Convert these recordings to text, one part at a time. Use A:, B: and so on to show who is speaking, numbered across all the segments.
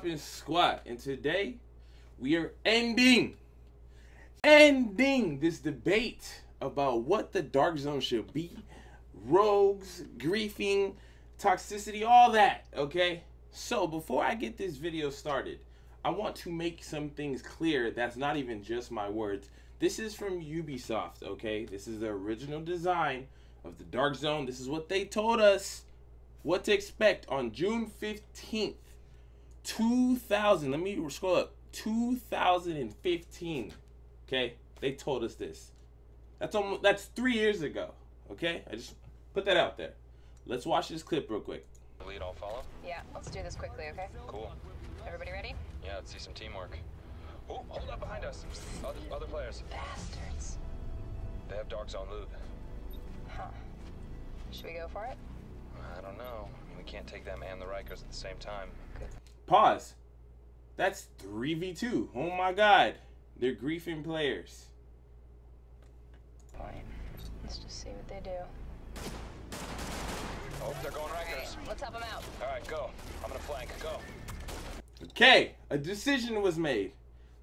A: poppin' squad, and today we are ending this debate about what the Dark Zone should be. Rogues, griefing, toxicity, all that, okay? So before I get this video started, I want to make some things clear. That's not even just my words. This is from Ubisoft, okay? This is the original design of the Dark Zone. This is what they told us what to expect on June 15th, 2000. Let me scroll up. 2015. Okay? They told us this. That's 3 years ago. Okay? I just put that out there. Let's watch this clip real quick.
B: Lead all follow?
C: Yeah, let's do this quickly, okay?
B: Cool.
C: Everybody ready?
B: Yeah, let's see some teamwork. Oh, hold up behind us. Other players.
C: Bastards.
B: They have Dark Zone loot.
C: Huh. Should we go for it?
B: I don't know. We can't take them and the Rikers at the same time.
C: Good.
A: Pause. That's 3v2. Oh my god. They're griefing players.
C: Fine. Let's just see what they do.
B: Oh, they're going Rikers.
C: Let's help them out.
B: All right, go. I'm gonna flank. Go.
A: Okay, a decision was made.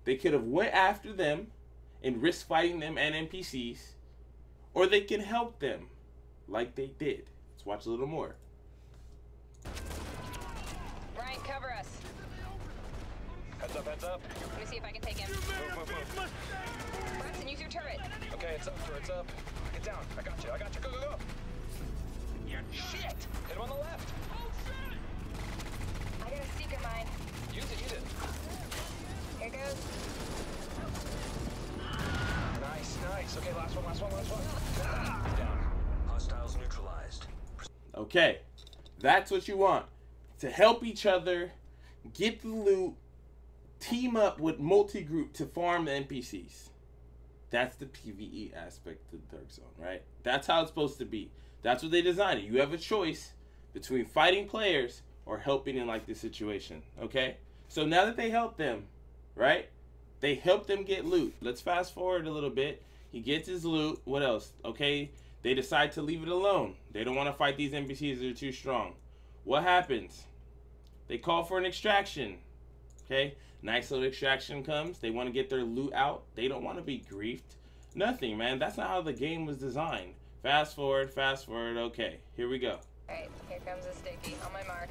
A: They could have went after them and risked fighting them and NPCs, or they can help them like they did. Let's watch a little more.
C: Brian, cover us.
B: Heads up, heads up.
C: Let me see if I can take him.
B: Move.
C: Braxton, use your turret.
B: Okay, it's up, it's up. Get down. I got you. Go, go, go. Shit! Hit him on the left.
C: I got a seeker mine.
B: Use it.
C: Here goes.
B: Nice. Okay, last one. Down. Hostiles neutralized.
A: Okay, that's what you want. To help each other, get the loot, team up with multi-group to farm the NPCs. That's the PvE aspect of the Dark Zone, right? That's how it's supposed to be. That's what they designed it. You have a choice between fighting players or helping in like this situation, okay? So now that they help them, right? They help them get loot. Let's fast forward a little bit. He gets his loot. What else? Okay, they decide to leave it alone. They don't want to fight these NPCs. They're too strong. What happens? They call for an extraction, okay? Nice little extraction comes. They want to get their loot out. They don't want to be griefed. Nothing, man. That's not how the game was designed. Fast forward. Okay, here we go.
C: Alright, here comes a sticky. On my mark.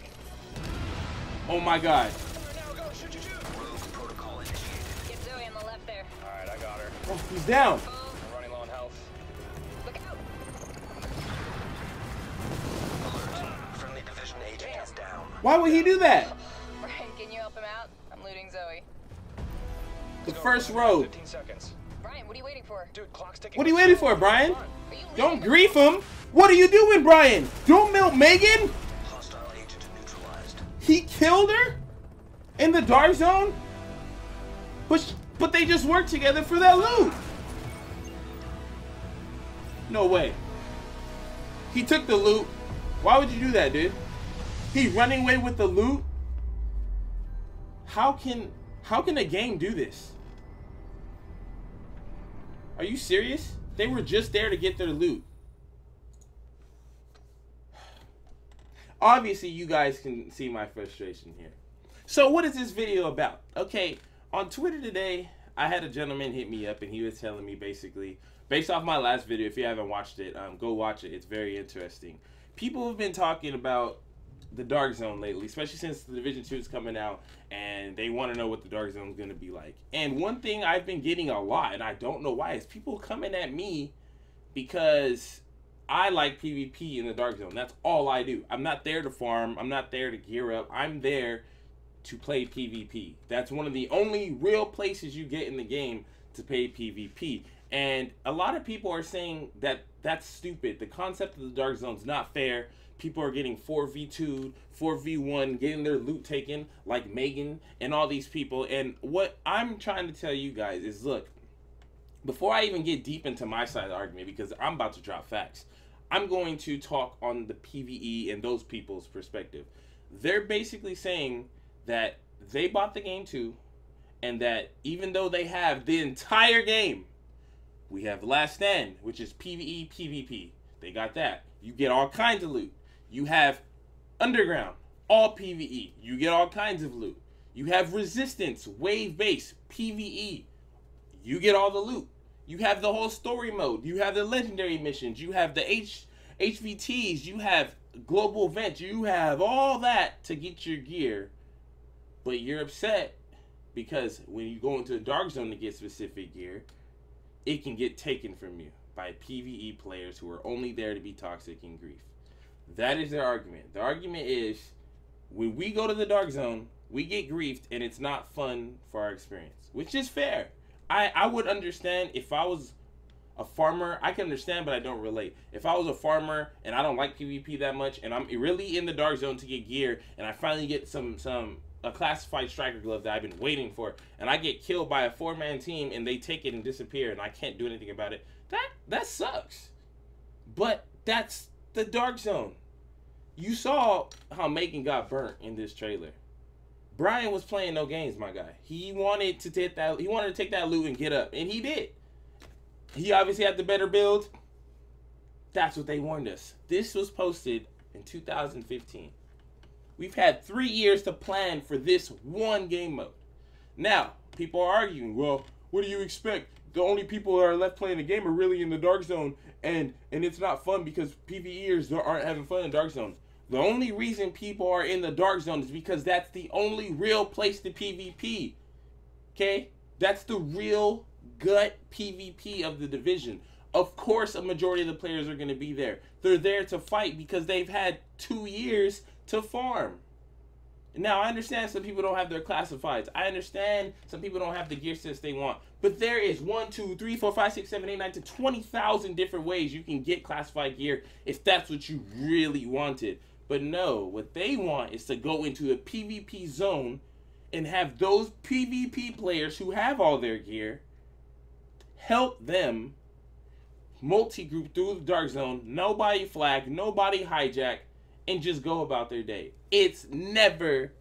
A: Oh my god.
B: Now go, shoot. Rogue protocol initiated.
C: Get Zoe on the left there.
B: Alright, I got her.
A: Oh, he's down.
B: I'm running low on health.
C: Look out!
B: Alert. Friendly division agent is down.
A: Why would he do that?
C: Brian, can you help him out? I'm looting Zoe.
A: The first road.
B: 15 seconds.
C: Brian, what are you waiting for?
B: Dude, clock's ticking.
A: What are you waiting for, Brian?
C: Are you
A: Don't
C: leaving?
A: grief him. What are you doing, Brian? Don't melt Megan.
B: Hostile agent neutralized.
A: He killed her in the Dark Zone. But they just worked together for that loot. No way. He took the loot. Why would you do that, dude? He running away with the loot. How can a game do this? Are you serious? They were just there to get their loot. Obviously, you guys can see my frustration here. So what is this video about? Okay, on Twitter today, I had a gentleman hit me up and he was telling me basically, based off my last video, if you haven't watched it, go watch it. It's very interesting. People have been talking about the Dark Zone lately, especially since the Division 2 is coming out, and they want to know what the Dark Zone is going to be like. And one thing I've been getting a lot, and I don't know why, is people coming at me because I like PvP in the Dark Zone. That's all I do. I'm not there to farm. I'm not there to gear up. I'm there to play PvP. That's one of the only real places you get in the game to play PvP. And a lot of people are saying that that's stupid. The concept of the Dark Zone is not fair. People are getting 4v2'd, 4v1, getting their loot taken, like Megan and all these people. And what I'm trying to tell you guys is, look, before I even get deep into my side of the argument, because I'm about to drop facts, I'm going to talk on the PvE and those people's perspective. They're basically saying that they bought the game too, and that even though they have the entire game, we have Last Stand, which is PvE, PvP. They got that. You get all kinds of loot. You have Underground, all PvE. You get all kinds of loot. You have Resistance, Wave Base, PvE. You get all the loot. You have the whole story mode. You have the legendary missions. You have the HVTs. You have global events. You have all that to get your gear. But you're upset because when you go into the Darkzone to get specific gear, it can get taken from you by PvE players who are only there to be toxic and grief. That is their argument. The argument is, when we go to the Darkzone, we get griefed and it's not fun for our experience, which is fair. I would understand if I was a farmer. I can understand, but I don't relate. If I was a farmer and I don't like PvP that much, and I'm really in the Darkzone to get gear, and I finally get a classified striker glove that I've been waiting for, and I get killed by a 4-man team and they take it and disappear and I can't do anything about it, that sucks. But that's the Darkzone. You saw how Megan got burnt in this trailer. Brian was playing no games, my guy. He wanted to take that. He wanted to take that loot and get up, and he did. He obviously had the better build. That's what they warned us. This was posted in 2015. We've had 3 years to plan for this one game mode. Now, people are arguing, well, what do you expect? The only people that are left playing the game are really in the Darkzone, and it's not fun because PvEers aren't having fun in Darkzone. The only reason people are in the Darkzone is because that's the only real place to PvP. Okay? That's the real gut PvP of the division. Of course, a majority of the players are going to be there. They're there to fight because they've had 2 years to farm. Now, I understand some people don't have their classifieds. I understand some people don't have the gear sets they want. But there is 1, 2, 3, 4, 5, 6, 7, 8, 9 to 20,000 different ways you can get classified gear if that's what you really wanted. But no, what they want is to go into a PvP zone and have those PvP players who have all their gear help them multi-group through the Darkzone, nobody flag, nobody hijack, and just go about their day. It's never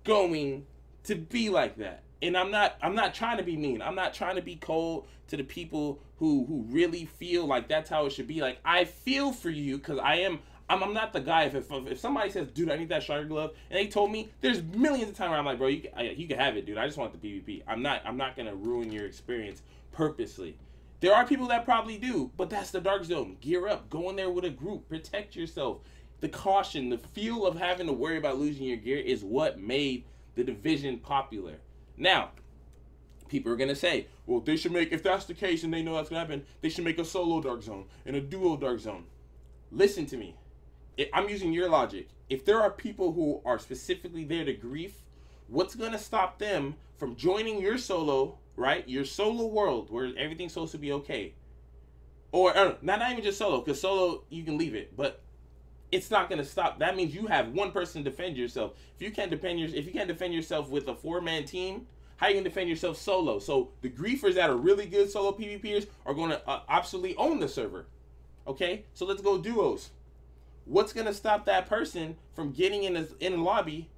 A: going to be like that. And I'm not trying to be mean. I'm not trying to be cold to the people who really feel like that's how it should be. Like, I feel for you because I'm not the guy. If somebody says, dude, I need that striker glove, and they told me, there's millions of times where I'm like, bro, you can have it, dude. I just want the PvP. I'm not gonna ruin your experience purposely. There are people that probably do, but that's the Darkzone. Gear up, go in there with a group, protect yourself. The caution, the feel of having to worry about losing your gear is what made the division popular. Now, people are gonna say, well, they should make, if that's the case and they know that's gonna happen, they should make a solo Darkzone and a duo Darkzone. Listen to me. I'm using your logic. If there are people who are specifically there to grief, what's going to stop them from joining your solo, right? Your solo world where everything's supposed to be okay. Or not even just solo, because solo, you can leave it. But it's not going to stop. That means you have one person to defend yourself. If you can't defend yourself with a 4-man team, how are you going to defend yourself solo? So the griefers that are really good solo PvPers are going to absolutely own the server. Okay? So let's go duos. What's going to stop that person from getting in a lobby,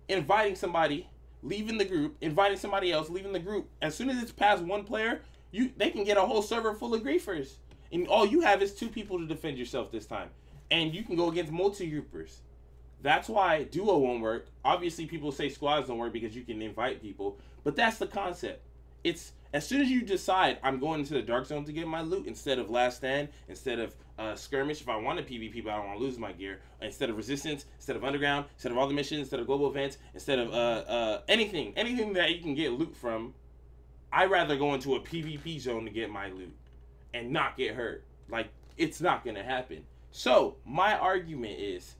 A: inviting somebody, leaving the group, inviting somebody else, leaving the group? As soon as it's past one player, they can get a whole server full of griefers. And all you have is 2 people to defend yourself this time. And you can go against multi-groupers. That's why duo won't work. Obviously, people say squads don't work because you can invite people. But that's the concept. It's as soon as you decide, I'm going into the Darkzone to get my loot instead of Last Stand, instead of Skirmish if I want a PvP but I don't want to lose my gear, instead of Resistance, instead of Underground, instead of all the missions, instead of global events, instead of anything that you can get loot from, I'd rather go into a PvP zone to get my loot and not get hurt. Like, it's not going to happen. So, my argument is,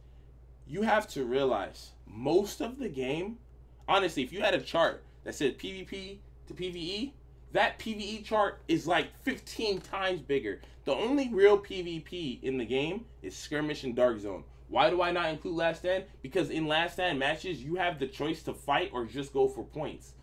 A: you have to realize, most of the game, honestly, if you had a chart that said PvP to PvE, that PvE chart is like 15 times bigger. The only real PvP in the game is Skirmish and Darkzone. Why do I not include Last Stand? Because in Last Stand matches, you have the choice to fight or just go for points.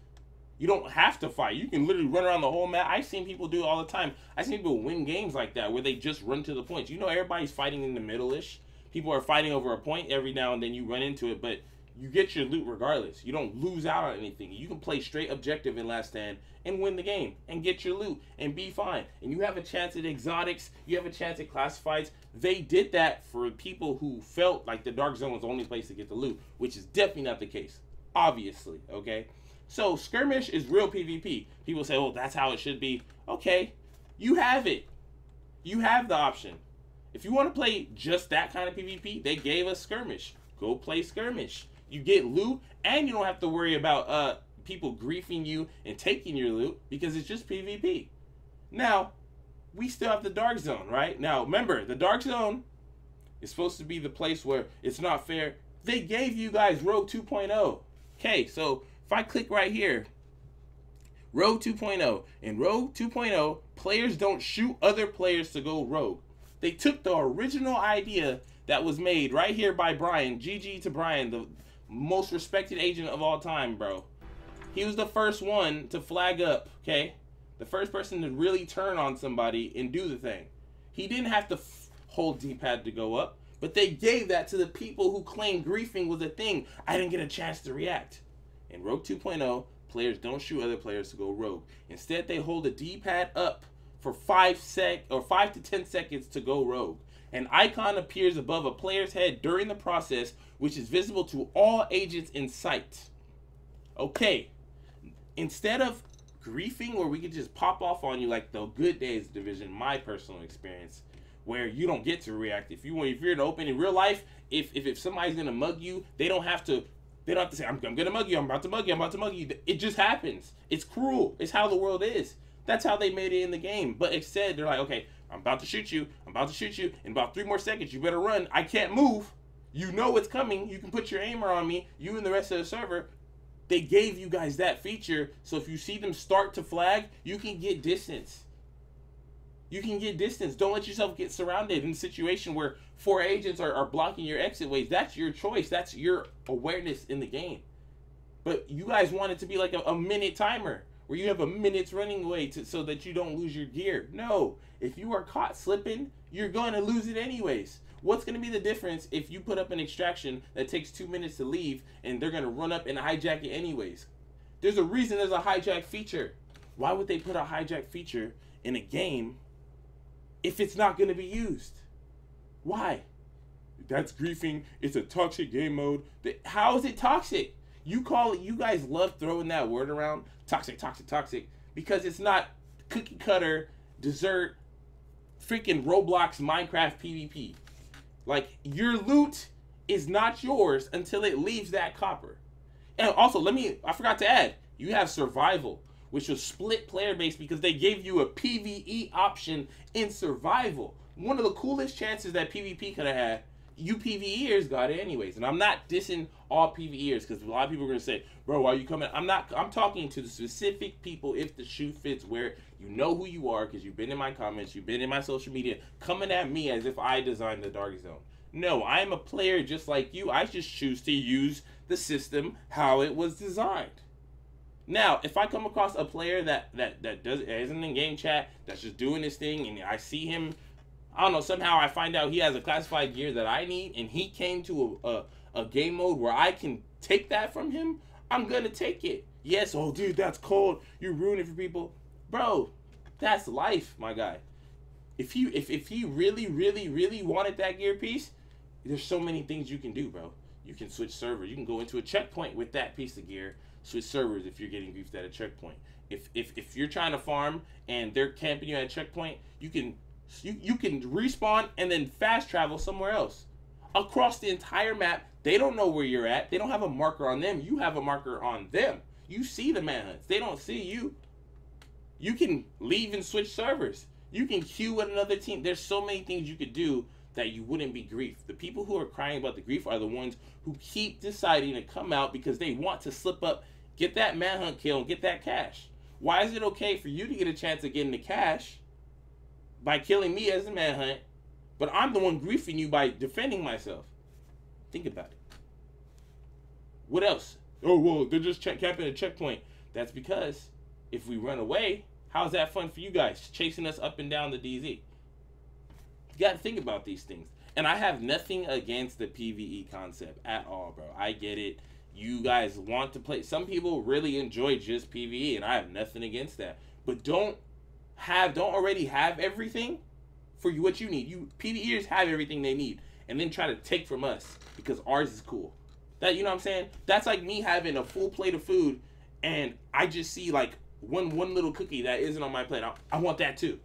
A: You don't have to fight. You can literally run around the whole map. I've seen people do it all the time. I've seen people win games like that where they just run to the points. You know, everybody's fighting in the middle-ish. People are fighting over a point every now and then. You run into it, but you get your loot regardless. You don't lose out on anything. You can play straight objective in Last Stand and win the game and get your loot and be fine. And you have a chance at exotics. You have a chance at classifieds. They did that for people who felt like the Darkzone was the only place to get the loot, which is definitely not the case. obviously, okay? So skirmish is real PvP. People say, well, that's how it should be. Okay, you have it. You have the option. If you want to play just that kind of PvP, they gave us skirmish. Go play skirmish. You get loot, and you don't have to worry about people griefing you and taking your loot because it's just PvP. Now, we still have the Darkzone, right? Now, remember, the Darkzone is supposed to be the place where it's not fair. They gave you guys Rogue 2.0. Okay, so if I click right here, Rogue 2.0. In Rogue 2.0, players don't shoot other players to go rogue. They took the original idea that was made right here by Brian. GG to Brian, the most respected agent of all time, bro. He was the first one to flag up, okay? The first person to really turn on somebody and do the thing. He didn't have to hold D-pad to go up, but they gave that to the people who claimed griefing was a thing. I didn't get a chance to react. In Rogue 2.0, players don't shoot other players to go rogue. Instead, they hold the D-pad up for 5 to 10 seconds to go rogue. An icon appears above a player's head during the process, which is visible to all agents in sight. Okay, instead of griefing where we could just pop off on you like the Good Days division, my personal experience, where you don't get to react. If you're in the open in real life, if somebody's gonna mug you, they don't have to say, I'm gonna mug you, I'm about to mug you, I'm about to mug you. It just happens. It's cruel. It's how the world is. That's how they made it in the game. But instead, they're like, okay, I'm about to shoot you. I'm about to shoot you. In about 3 more seconds, you better run. I can't move. You know it's coming. You can put your aimer on me. You and the rest of the server. They gave you guys that feature. So if you see them start to flag, you can get distance. You can get distance. Don't let yourself get surrounded in a situation where 4 agents are blocking your exit ways. That's your choice. That's your awareness in the game. But you guys want it to be like a minute timer where you have a minute's running away so that you don't lose your gear. No. If you are caught slipping, you're going to lose it anyways. What's going to be the difference if you put up an extraction that takes 2 minutes to leave and they're going to run up and hijack it anyways? There's a reason there's a hijack feature. Why would they put a hijack feature in a game if it's not going to be used? Why? That's griefing. It's a toxic game mode. How is it toxic? You guys love throwing that word around. Toxic, toxic, toxic. Because it's not cookie cutter, dessert, freaking Roblox, Minecraft, PvP. Like, your loot is not yours until it leaves that copper. And also, I forgot to add, you have survival, which was split player base because they gave you a PvE option in survival. One of the coolest chances that PvP could have had, you PvEers got it anyways. And I'm not dissing all PvEers because a lot of people are going to say, bro, why are you coming? I'm talking to the specific people if the shoe fits, where you know who you are because you've been in my comments, you've been in my social media, coming at me as if I designed the Darkzone. No, I am a player just like you. I just choose to use the system how it was designed. Now, if I come across a player that isn't in game chat, that's just doing this thing, and I see him, I don't know, somehow I find out he has a classified gear that I need, and he came to a game mode where I can take that from him, I'm gonna take it. Yes, oh dude, that's cold. You're ruining it for people. Bro, that's life, my guy. If he really, really, really wanted that gear piece, there's so many things you can do, bro. You can switch servers. You can go into a checkpoint with that piece of gear. Switch servers if you're getting griefed at a checkpoint. If you're trying to farm and they're camping you at a checkpoint, you can respawn and then fast travel somewhere else. Across the entire map, they don't know where you're at. They don't have a marker on them. You have a marker on them. You see the manhunts. They don't see you. You can leave and switch servers. You can queue with another team. There's so many things you could do that you wouldn't be griefed. The people who are crying about the grief are the ones who keep deciding to come out because they want to slip up, get that manhunt kill, and get that cash. Why is it okay for you to get a chance of getting the cash by killing me as a manhunt, but I'm the one griefing you by defending myself? Think about it. What else? Oh, well, they're just camping a checkpoint. That's because if we run away, how's that fun for you guys? Chasing us up and down the DZ. You got to think about these things. And I have nothing against the PvE concept at all, bro. I get it. You guys want to play. Some people really enjoy just PvE, and I have nothing against that. But don't already have everything for you what you need. You PvEers have everything they need, and then try to take from us because ours is cool. That, you know what I'm saying? That's like me having a full plate of food and I just see like one little cookie that isn't on my plate. I want that too.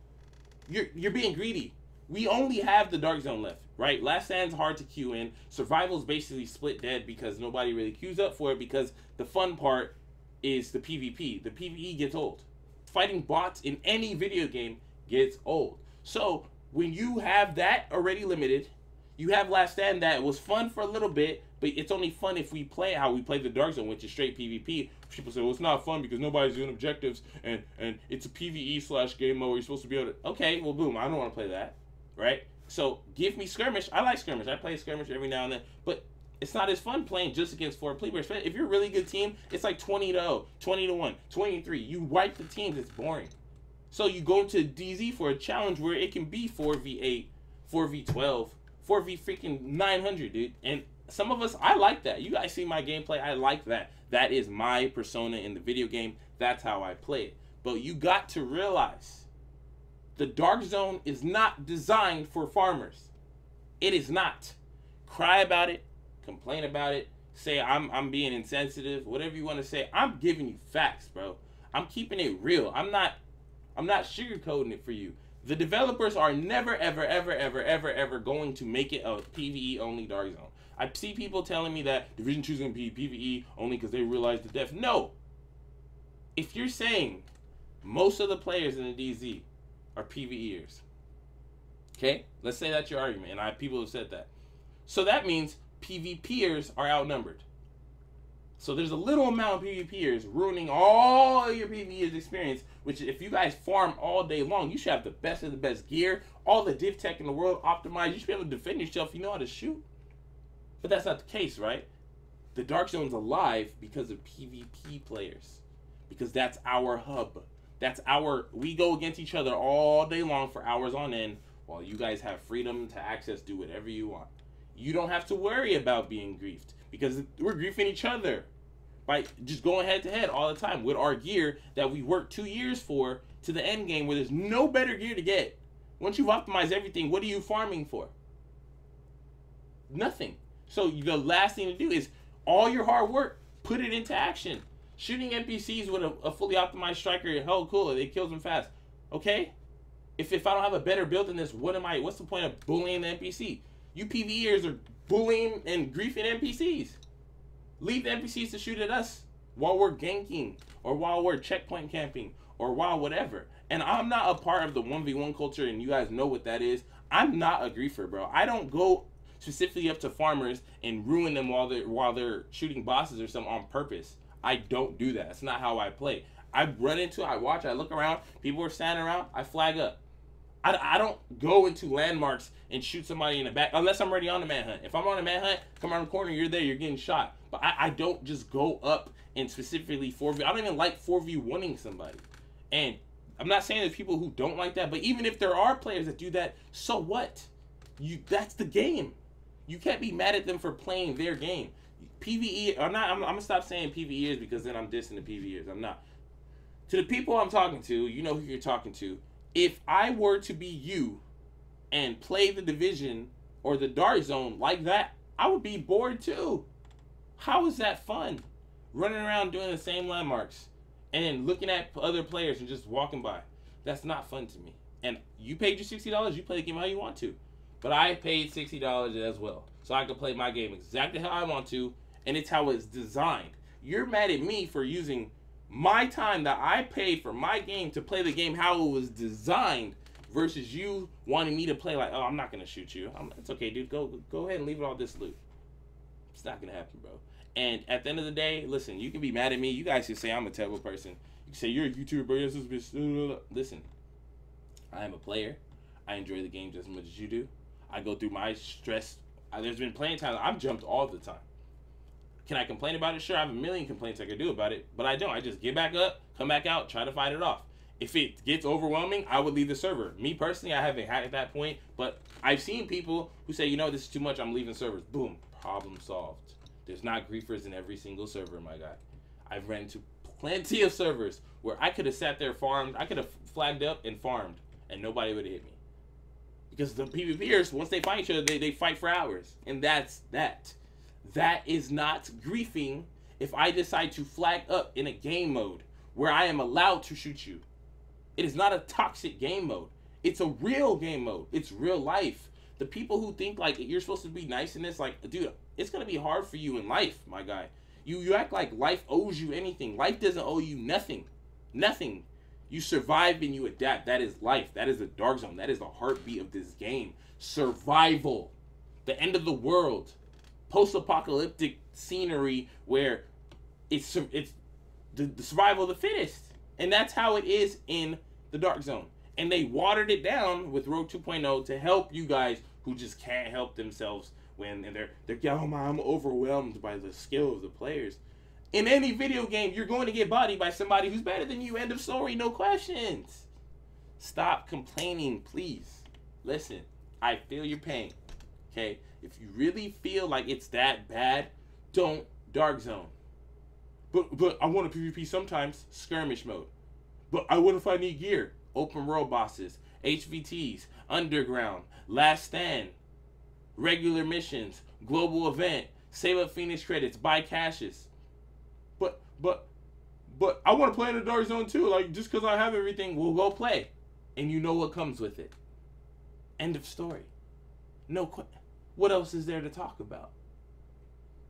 A: You're being greedy. We only have the Darkzone left, right? Last Stand's hard to queue in. Survival's basically split dead because nobody really queues up for it because the fun part is the PvP. The PvE gets old. Fighting bots in any video game gets old. So when you have that already limited, you have Last Stand that was fun for a little bit, but it's only fun if we play how we play the Darkzone, which is straight PvP. People say, well, it's not fun because nobody's doing objectives, and it's a PvE / game mode where you're supposed to be able to... Okay, well, boom, I don't want to play that, right? So give me skirmish. I like skirmish. I play skirmish every now and then, but it's not as fun playing just against 4 players. If you're a really good team, it's like 20-0, 20-1, 20-3. You wipe the teams. It's boring. So you go to DZ for a challenge where it can be 4v8, 4v12, 4v freaking 900, dude. And some of us, I like that. You guys see my gameplay. I like that. That is my persona in the video game. That's how I play it. But you got to realize the Darkzone is not designed for farmers. It is not. Cry about it. Complain about it. Say I'm being insensitive. Whatever you want to say. I'm giving you facts, bro. I'm keeping it real. I'm not sugarcoating it for you. The developers are never, ever, ever, ever, ever, ever going to make it a PvE only Darkzone. I see people telling me that Division 2 is going to be PvE only because they realize the depth. No. If you're saying most of the players in the DZ are PvEers, okay? Let's say that's your argument, and people have said that. So that means PvPers are outnumbered. So there's a little amount of PvPers ruining all of your PvE's experience, which if you guys farm all day long, you should have the best of the best gear, all the div tech in the world optimized. You should be able to defend yourself if you know how to shoot. But that's not the case, right? The Darkzone's alive because of PvP players. Because that's our hub. We go against each other all day long for hours on end while you guys have freedom to access, do whatever you want. You don't have to worry about being griefed because we're griefing each other by just going head to head all the time with our gear that we worked 2 years for to the end game where there's no better gear to get. Once you've optimized everything, what are you farming for? Nothing. So the last thing to do is all your hard work, put it into action. Shooting NPCs with a fully optimized striker, hell cool, it kills them fast. Okay? If I don't have a better build than this, what's the point of bullying the NPC? You PvEers are bullying and griefing NPCs. Leave the NPCs to shoot at us while we're ganking or while we're checkpoint camping or while whatever. And I'm not a part of the 1v1 culture, and you guys know what that is. I'm not a griefer, bro. I don't go specifically up to farmers and ruin them while they're shooting bosses or something on purpose. I don't do that. That's not how I play. I run into, I watch, I look around, people are standing around, I flag up. I don't go into landmarks and shoot somebody in the back unless I'm already on the manhunt. If I'm on a manhunt, come around the corner, you're there, you're getting shot. But I don't just go up and specifically 4v. I don't even like 4v1ing somebody. And I'm not saying there's people who don't like that, but even if there are players that do that, so what? That's the game. You can't be mad at them for playing their game. PvE, I'm gonna stop saying PvEers because then I'm dissing the PvEers. I'm not. To the people I'm talking to, you know who you're talking to. If I were to be you and play the Division or the Darkzone like that, I would be bored too. How is that fun? Running around doing the same landmarks and looking at other players and just walking by. That's not fun to me. And you paid your $60, you play the game how you want to. But I paid $60 as well. So I can play my game exactly how I want to, and it's how it's designed. You're mad at me for using my time that I paid for my game to play the game how it was designed versus you wanting me to play like, oh, I'm not going to shoot you. It's okay, dude. Go ahead and leave all this loot. It's not going to happen, bro. And at the end of the day, listen, you can be mad at me. You guys can say I'm a terrible person. You can say you're a YouTuber, bro. Listen, I am a player. I enjoy the game just as much as you do. I go through my stress. There's been plenty of times I've jumped all the time. Can I complain about it? Sure, I have a million complaints I could do about it, but I don't. I just get back up, come back out, try to fight it off. If it gets overwhelming, I would leave the server. Me personally, I haven't had at that point, but I've seen people who say, you know, this is too much, I'm leaving servers. Boom, problem solved. There's not griefers in every single server, my guy. I've ran into plenty of servers where I could have sat there, farmed, I could have flagged up and farmed, and nobody would have hit me. Because the PvPers, once they fight each other, they fight for hours. And that's that. That is not griefing if I decide to flag up in a game mode where I am allowed to shoot you. It is not a toxic game mode. It's a real game mode. It's real life. The people who think like you're supposed to be nice in this, like, dude, it's going to be hard for you in life, my guy. You act like life owes you anything. Life doesn't owe you nothing. Nothing. You survive and you adapt. That is life. That is the dark zone. That is the heartbeat of this game. Survival. The end of the world. Post-apocalyptic scenery where it's the survival of the fittest. And that's how it is in the dark zone. And they watered it down with Rogue 2.0 to help you guys who just can't help themselves when they're oh man, I'm overwhelmed by the skill of the players. In any video game, you're going to get bodied by somebody who's better than you. End of story, no questions. Stop complaining, please. Listen, I feel your pain. Okay? If you really feel like it's that bad, don't dark zone. But I want a PvP sometimes, skirmish mode. But what if I need gear? Open world bosses, HVTs, underground, last stand, regular missions, global event, save up Phoenix credits, buy caches. But I want to play in the dark zone too. Like, just because I have everything, we'll go play. And you know what comes with it. End of story. What else is there to talk about?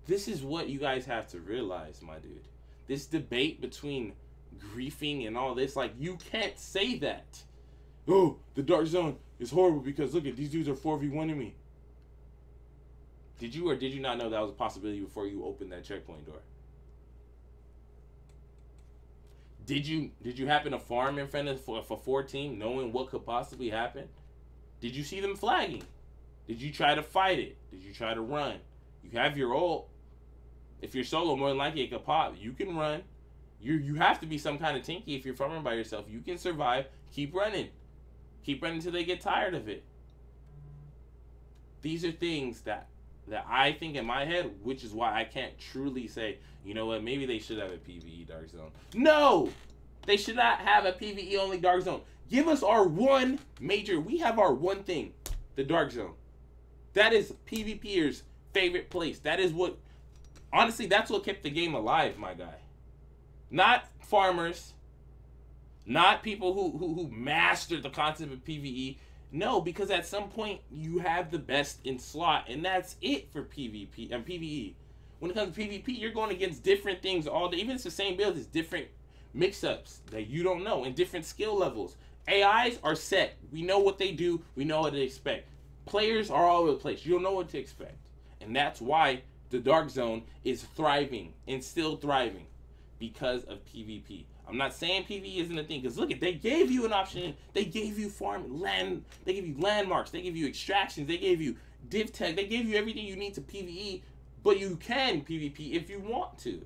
A: This is what you guys have to realize, my dude. This debate between griefing and all this, like, you can't say that. Oh, the dark zone is horrible because look at these dudes are 4v1ing me. Did you or did you not know that was a possibility before you opened that checkpoint door? Did you happen to farm in front of for 4 team knowing what could possibly happen? Did you see them flagging? Did you try to fight it? Did you try to run? You have your ult. If you're solo, more than likely it could pop. You can run. You have to be some kind of tinky if you're farming by yourself. You can survive. Keep running. Keep running until they get tired of it. These are things that I think in my head, which is why I can't truly say, you know what, maybe they should have a PvE dark zone. No! They should not have a PvE only dark zone. Give us our one major, we have our one thing, the dark zone. That is PvPers' favorite place. That is what, honestly, that's what kept the game alive, my guy. Not farmers, not people who mastered the concept of PvE. No, because at some point you have the best in slot, and that's it for PvP and PvE. When it comes to PvP, you're going against different things all day. Even if it's the same build, it's different mix-ups that you don't know and different skill levels. AIs are set. We know what they do. We know what to expect. Players are all over the place. You don't know what to expect. And that's why the Dark Zone is thriving and still thriving because of PvP. I'm not saying PvE isn't a thing, because look, they gave you an option. They gave you farm land. They gave you landmarks. They gave you extractions. They gave you div tech. They gave you everything you need to PvE, but you can PvP if you want to.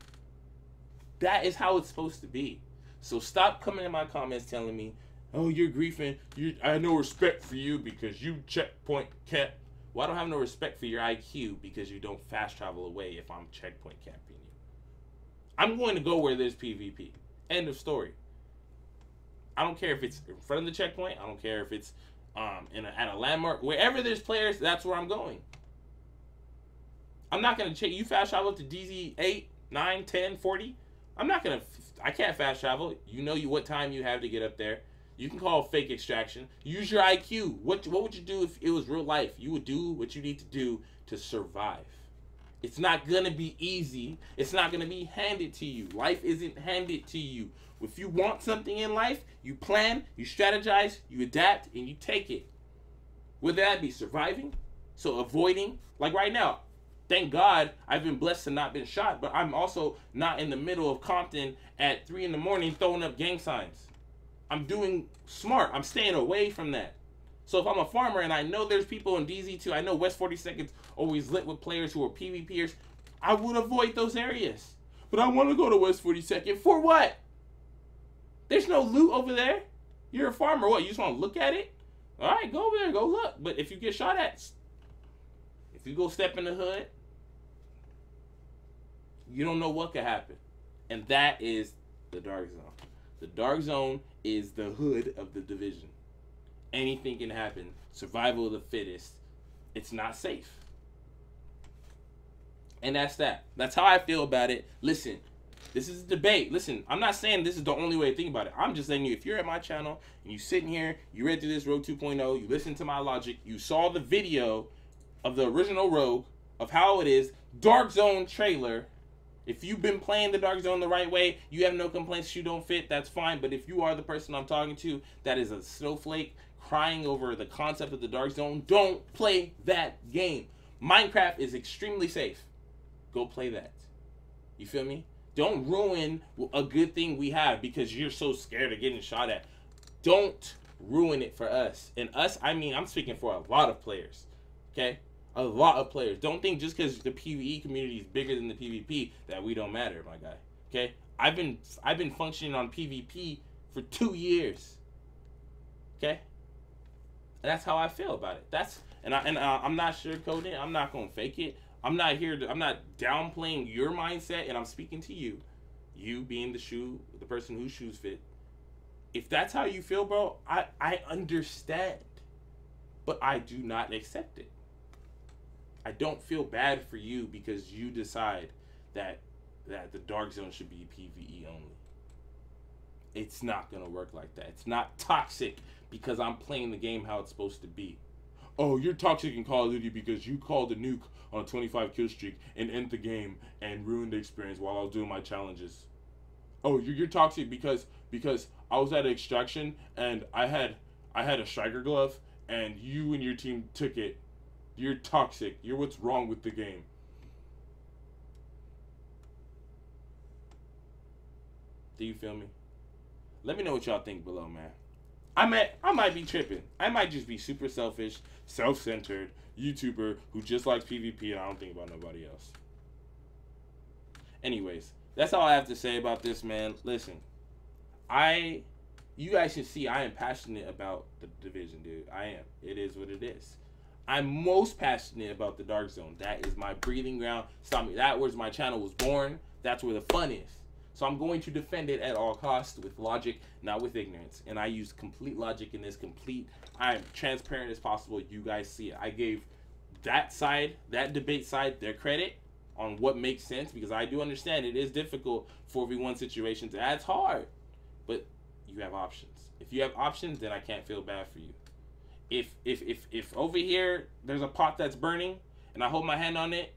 A: That is how it's supposed to be. So stop coming in my comments telling me, oh, you're griefing. I have no respect for you because you checkpoint camp. Well, I don't have no respect for your IQ because you don't fast travel away if I'm checkpoint camping you. I'm going to go where there's PvP. End of story. I don't care if it's in front of the checkpoint. I don't care if it's at a landmark. Wherever there's players, that's where I'm going. I'm not going to check. You fast travel up to DZ 8, 9, 10, 40. I'm not going to. I can't fast travel. You know what time you have to get up there. You can call fake extraction. Use your IQ. What would you do if it was real life? You would do what you need to do to survive. It's not going to be easy. It's not going to be handed to you. Life isn't handed to you. If you want something in life, you plan, you strategize, you adapt, and you take it. Whether that be surviving, so avoiding, like right now, thank God I've been blessed to not been shot, but I'm also not in the middle of Compton at 3 in the morning throwing up gang signs. I'm doing smart. I'm staying away from that. So if I'm a farmer and I know there's people in DZ2, I know West 42nd's always lit with players who are PvPers, I would avoid those areas. But I want to go to West 42nd. For what? There's no loot over there. You're a farmer. What, you just want to look at it? All right, go over there, go look. But if you get shot at, if you go step in the hood, you don't know what could happen. And that is the Dark Zone. The Dark Zone is the hood of the division. Anything can happen. Survival of the fittest. It's not safe. And that's that. That's how I feel about it. Listen, this is a debate. Listen, I'm not saying this is the only way to think about it. I'm just saying you, if you're at my channel and you sitting here, you read through this Rogue 2.0, you listen to my logic, you saw the video of the original Rogue, of how it is, Darkzone trailer. If you've been playing the Darkzone the right way, you have no complaints, you don't fit, that's fine. But if you are the person I'm talking to that is a snowflake crying over the concept of the Darkzone, don't play that game. Minecraft is extremely safe. Go play that. You feel me? Don't ruin a good thing we have because you're so scared of getting shot at. Don't ruin it for us. And us, I mean, I'm speaking for a lot of players. Okay? A lot of players. Don't think just because the PvE community is bigger than the PvP that we don't matter, my guy. Okay? I've been functioning on PvP for 2 years. Okay? And that's how I feel about it. I'm not sugarcoating it. I'm not gonna fake it. I'm not downplaying your mindset, and I'm speaking to you. You being the person whose shoes fit. If that's how you feel, bro, I understand. But I do not accept it. I don't feel bad for you because you decide that the Darkzone should be PvE only. It's not gonna work like that. It's not toxic because I'm playing the game how it's supposed to be. Oh, you're toxic in Call of Duty because you called a nuke on a 25 kill streak and end the game and ruined the experience while I was doing my challenges. Oh, you're toxic because I was at an extraction and I had a striker glove and you and your team took it. You're toxic. You're what's wrong with the game. Do you feel me? Let me know what y'all think below, man. I might be tripping. I might just be super selfish, self-centered YouTuber who just likes PvP and I don't think about nobody else. Anyways, that's all I have to say about this, man. Listen, you guys should see I am passionate about the Division, dude. I am. It is what it is. I'm most passionate about the Darkzone. That is my breathing ground. Stop me. That was my channel was born. That's where the fun is. So I'm going to defend it at all costs with logic, not with ignorance. And I use complete logic in this. I'm transparent as possible. You guys see it. I gave that side, that debate side, their credit on what makes sense because I do understand it is difficult 4v1 situations. That's hard. But you have options. If you have options, then I can't feel bad for you. If over here there's a pot that's burning and I hold my hand on it,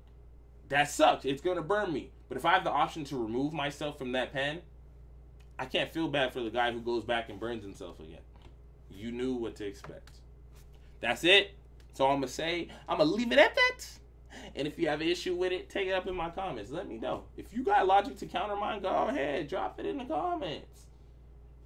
A: that sucks. It's gonna burn me. But if I have the option to remove myself from that pan, I can't feel bad for the guy who goes back and burns himself again. You knew what to expect. That's it. That's all I'm gonna say. I'm gonna leave it at that. And if you have an issue with it, take it up in my comments. Let me know. If you got logic to counter mine, go ahead, drop it in the comments.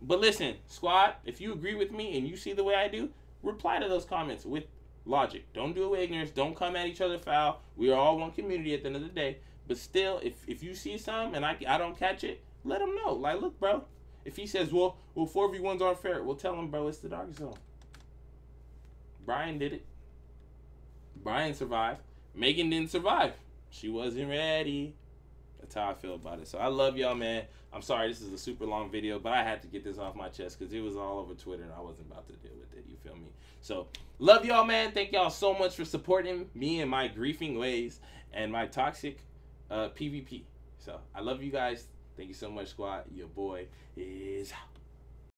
A: But listen, squad, if you agree with me and you see the way I do, reply to those comments with logic. Don't do it with ignorance. Don't come at each other foul. We are all one community at the end of the day. But still, if you see something and I don't catch it, let him know. Like, look, bro. If he says, well, 4v1s aren't fair, we'll tell him, bro, it's the Darkzone. Brian did it. Brian survived. Megan didn't survive. She wasn't ready. That's how I feel about it. So I love y'all, man. I'm sorry this is a super long video, but I had to get this off my chest because it was all over Twitter and I wasn't about to deal with it. You feel me? So love y'all, man. Thank y'all so much for supporting me and my griefing ways and my toxic PvP. So I love you guys. Thank you so much, squad. Your boy is out.